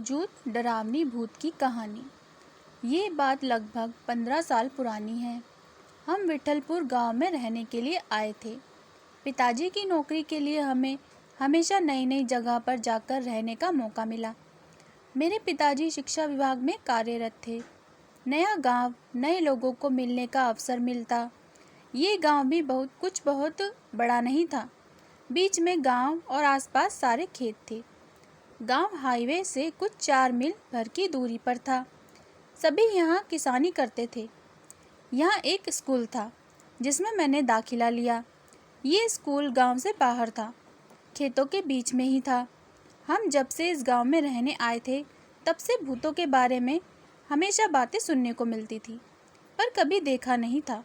मौजूद डरावनी भूत की कहानी। ये बात लगभग 15 साल पुरानी है। हम विठलपुर गांव में रहने के लिए आए थे। पिताजी की नौकरी के लिए हमें हमेशा नई नई जगह पर जाकर रहने का मौका मिला। मेरे पिताजी शिक्षा विभाग में कार्यरत थे। नया गांव, नए लोगों को मिलने का अवसर मिलता। ये गांव भी बहुत बड़ा नहीं था। बीच में गांव और आसपास सारे खेत थे। गांव हाईवे से कुछ 4 मील भर की दूरी पर था। सभी यहाँ किसानी करते थे। यहाँ एक स्कूल था जिसमें मैंने दाखिला लिया। ये स्कूल गांव से बाहर था, खेतों के बीच में ही था। हम जब से इस गांव में रहने आए थे तब से भूतों के बारे में हमेशा बातें सुनने को मिलती थी, पर कभी देखा नहीं था,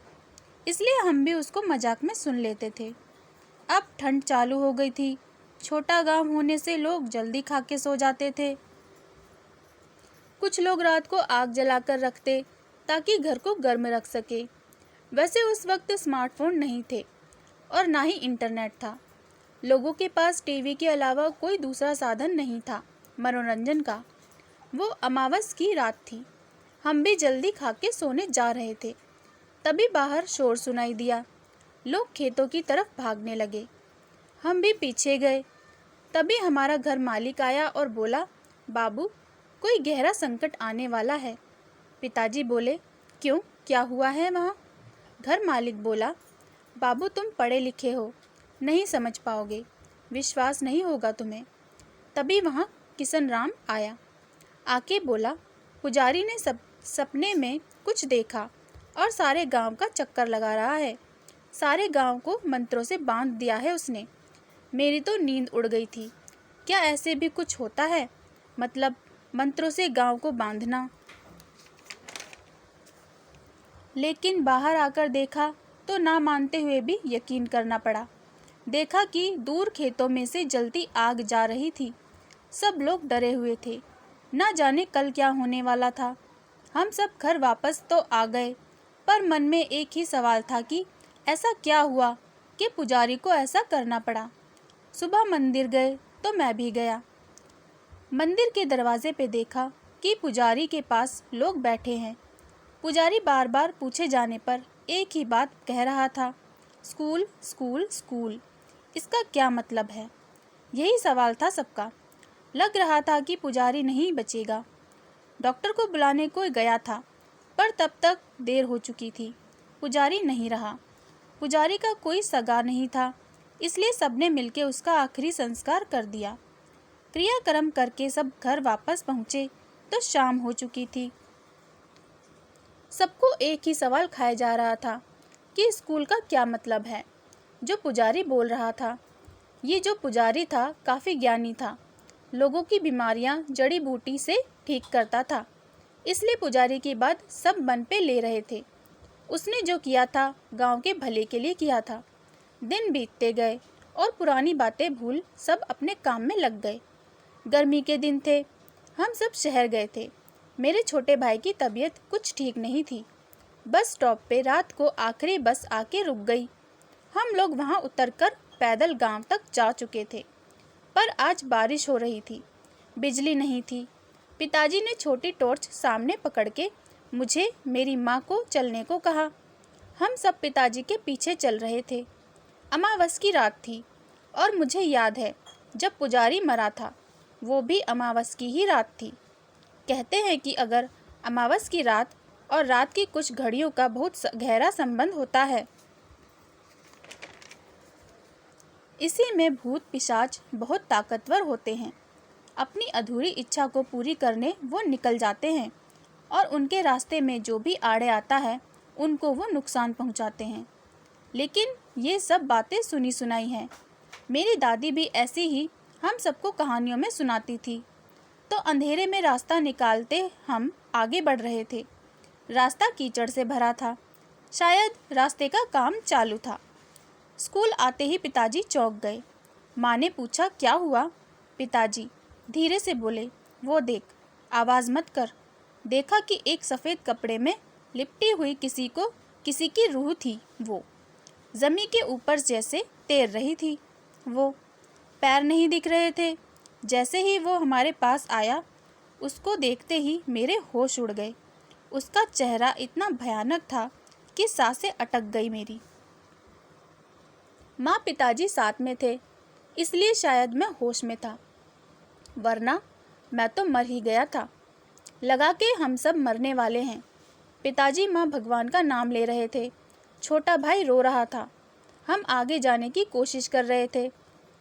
इसलिए हम भी उसको मजाक में सुन लेते थे। अब ठंड चालू हो गई थी। छोटा गांव होने से लोग जल्दी खा के सो जाते थे। कुछ लोग रात को आग जलाकर रखते ताकि घर को गर्म रख सके। वैसे उस वक्त स्मार्टफोन नहीं थे और ना ही इंटरनेट था। लोगों के पास टीवी के अलावा कोई दूसरा साधन नहीं था मनोरंजन का। वो अमावस की रात थी। हम भी जल्दी खा के सोने जा रहे थे, तभी बाहर शोर सुनाई दिया। लोग खेतों की तरफ भागने लगे। हम भी पीछे गए। तभी हमारा घर मालिक आया और बोला, बाबू, कोई गहरा संकट आने वाला है। पिताजी बोले, क्यों, क्या हुआ है वहाँ? घर मालिक बोला, बाबू, तुम पढ़े लिखे हो, नहीं समझ पाओगे, विश्वास नहीं होगा तुम्हें। तभी वहाँ किशन राम आया। आके बोला, पुजारी ने सपने में कुछ देखा और सारे गांव का चक्कर लगा रहा है। सारे गांव को मंत्रों से बांध दिया है उसने। मेरी तो नींद उड़ गई थी। क्या ऐसे भी कुछ होता है? मतलब मंत्रों से गांव को बांधना। लेकिन बाहर आकर देखा तो ना मानते हुए भी यकीन करना पड़ा। देखा कि दूर खेतों में से जलती आग जा रही थी। सब लोग डरे हुए थे, ना जाने कल क्या होने वाला था। हम सब घर वापस तो आ गए, पर मन में एक ही सवाल था कि ऐसा क्या हुआ कि पुजारी को ऐसा करना पड़ा। सुबह मंदिर गए तो मैं भी गया। मंदिर के दरवाजे पे देखा कि पुजारी के पास लोग बैठे हैं। पुजारी बार बार पूछे जाने पर एक ही बात कह रहा था, स्कूल स्कूल स्कूल। इसका क्या मतलब है? यही सवाल था सबका। लग रहा था कि पुजारी नहीं बचेगा। डॉक्टर को बुलाने को गया था, पर तब तक देर हो चुकी थी। पुजारी नहीं रहा। पुजारी का कोई सगा नहीं था, इसलिए सबने मिलकर उसका आखिरी संस्कार कर दिया। क्रियाक्रम करके सब घर वापस पहुँचे तो शाम हो चुकी थी। सबको एक ही सवाल खाया जा रहा था कि स्कूल का क्या मतलब है। जो पुजारी बोल रहा था, ये जो पुजारी था काफ़ी ज्ञानी था। लोगों की बीमारियां जड़ी बूटी से ठीक करता था, इसलिए पुजारी की बात सब मन पे ले रहे थे। उसने जो किया था गांव के भले के लिए किया था। दिन बीतते गए और पुरानी बातें भूल सब अपने काम में लग गए। गर्मी के दिन थे। हम सब शहर गए थे। मेरे छोटे भाई की तबीयत कुछ ठीक नहीं थी। बस स्टॉप पे रात को आखिरी बस आके रुक गई। हम लोग वहाँ उतरकर पैदल गांव तक जा चुके थे, पर आज बारिश हो रही थी, बिजली नहीं थी। पिताजी ने छोटी टॉर्च सामने पकड़ के मुझे, मेरी माँ को चलने को कहा। हम सब पिताजी के पीछे चल रहे थे। अमावस की रात थी और मुझे याद है जब पुजारी मरा था, वो भी अमावस की ही रात थी। कहते हैं कि अगर अमावस की रात और रात की कुछ घड़ियों का बहुत गहरा संबंध होता है। इसी में भूत पिशाच बहुत ताकतवर होते हैं। अपनी अधूरी इच्छा को पूरी करने वो निकल जाते हैं और उनके रास्ते में जो भी आड़े आता है उनको वो नुकसान पहुंचाते हैं। लेकिन ये सब बातें सुनी सुनाई हैं। मेरी दादी भी ऐसी ही हम सबको कहानियों में सुनाती थी। तो अंधेरे में रास्ता निकालते हम आगे बढ़ रहे थे। रास्ता कीचड़ से भरा था। शायद रास्ते का काम चालू था। स्कूल आते ही पिताजी चौंक गए। माँ ने पूछा, क्या हुआ? पिताजी धीरे से बोले, वो देख, आवाज़ मत कर। देखा कि एक सफ़ेद कपड़े में लिपटी हुई किसी की रूह थी। वो ज़मीन के ऊपर जैसे तैर रही थी। वो पैर नहीं दिख रहे थे। जैसे ही वो हमारे पास आया उसको देखते ही मेरे होश उड़ गए। उसका चेहरा इतना भयानक था कि सांसें अटक गई मेरी। माँ पिताजी साथ में थे, इसलिए शायद मैं होश में था, वरना मैं तो मर ही गया था। लगा कि हम सब मरने वाले हैं। पिताजी माँ भगवान का नाम ले रहे थे। छोटा भाई रो रहा था। हम आगे जाने की कोशिश कर रहे थे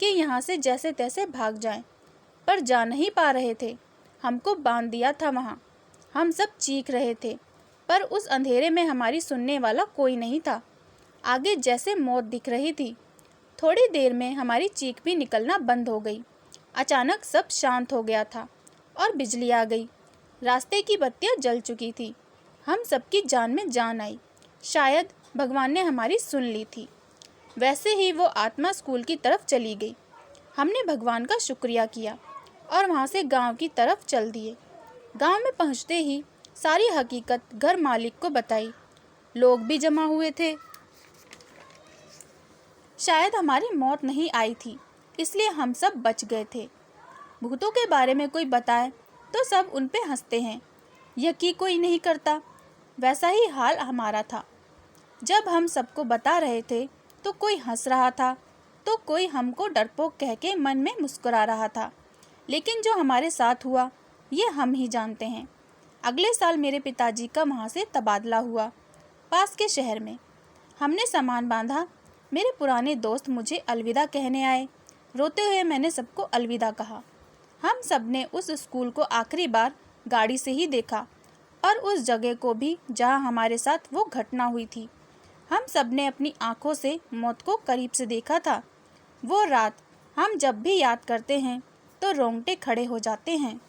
कि यहाँ से जैसे तैसे भाग जाएं, पर जा नहीं पा रहे थे। हमको बांध दिया था वहाँ। हम सब चीख रहे थे, पर उस अंधेरे में हमारी सुनने वाला कोई नहीं था। आगे जैसे मौत दिख रही थी। थोड़ी देर में हमारी चीख भी निकलना बंद हो गई। अचानक सब शांत हो गया था और बिजली आ गई। रास्ते की बत्तियां जल चुकी थी। हम सबकी जान में जान आई। शायद भगवान ने हमारी सुन ली थी। वैसे ही वो आत्मा स्कूल की तरफ चली गई। हमने भगवान का शुक्रिया किया और वहाँ से गांव की तरफ चल दिए। गांव में पहुँचते ही सारी हकीकत घर मालिक को बताई। लोग भी जमा हुए थे। शायद हमारी मौत नहीं आई थी, इसलिए हम सब बच गए थे। भूतों के बारे में कोई बताए तो सब उन पे हंसते हैं, यकीन कोई नहीं करता। वैसा ही हाल हमारा था। जब हम सबको बता रहे थे तो कोई हंस रहा था, तो कोई हमको डरपोक कह के मन में मुस्कुरा रहा था। लेकिन जो हमारे साथ हुआ ये हम ही जानते हैं। अगले साल मेरे पिताजी का वहाँ से तबादला हुआ, पास के शहर में। हमने सामान बांधा। मेरे पुराने दोस्त मुझे अलविदा कहने आए। रोते हुए मैंने सबको अलविदा कहा। हम सब ने उस स्कूल को आखिरी बार गाड़ी से ही देखा और उस जगह को भी जहाँ हमारे साथ वो घटना हुई थी। हम सब ने अपनी आँखों से मौत को करीब से देखा था। वो रात हम जब भी याद करते हैं तो रोंगटे खड़े हो जाते हैं।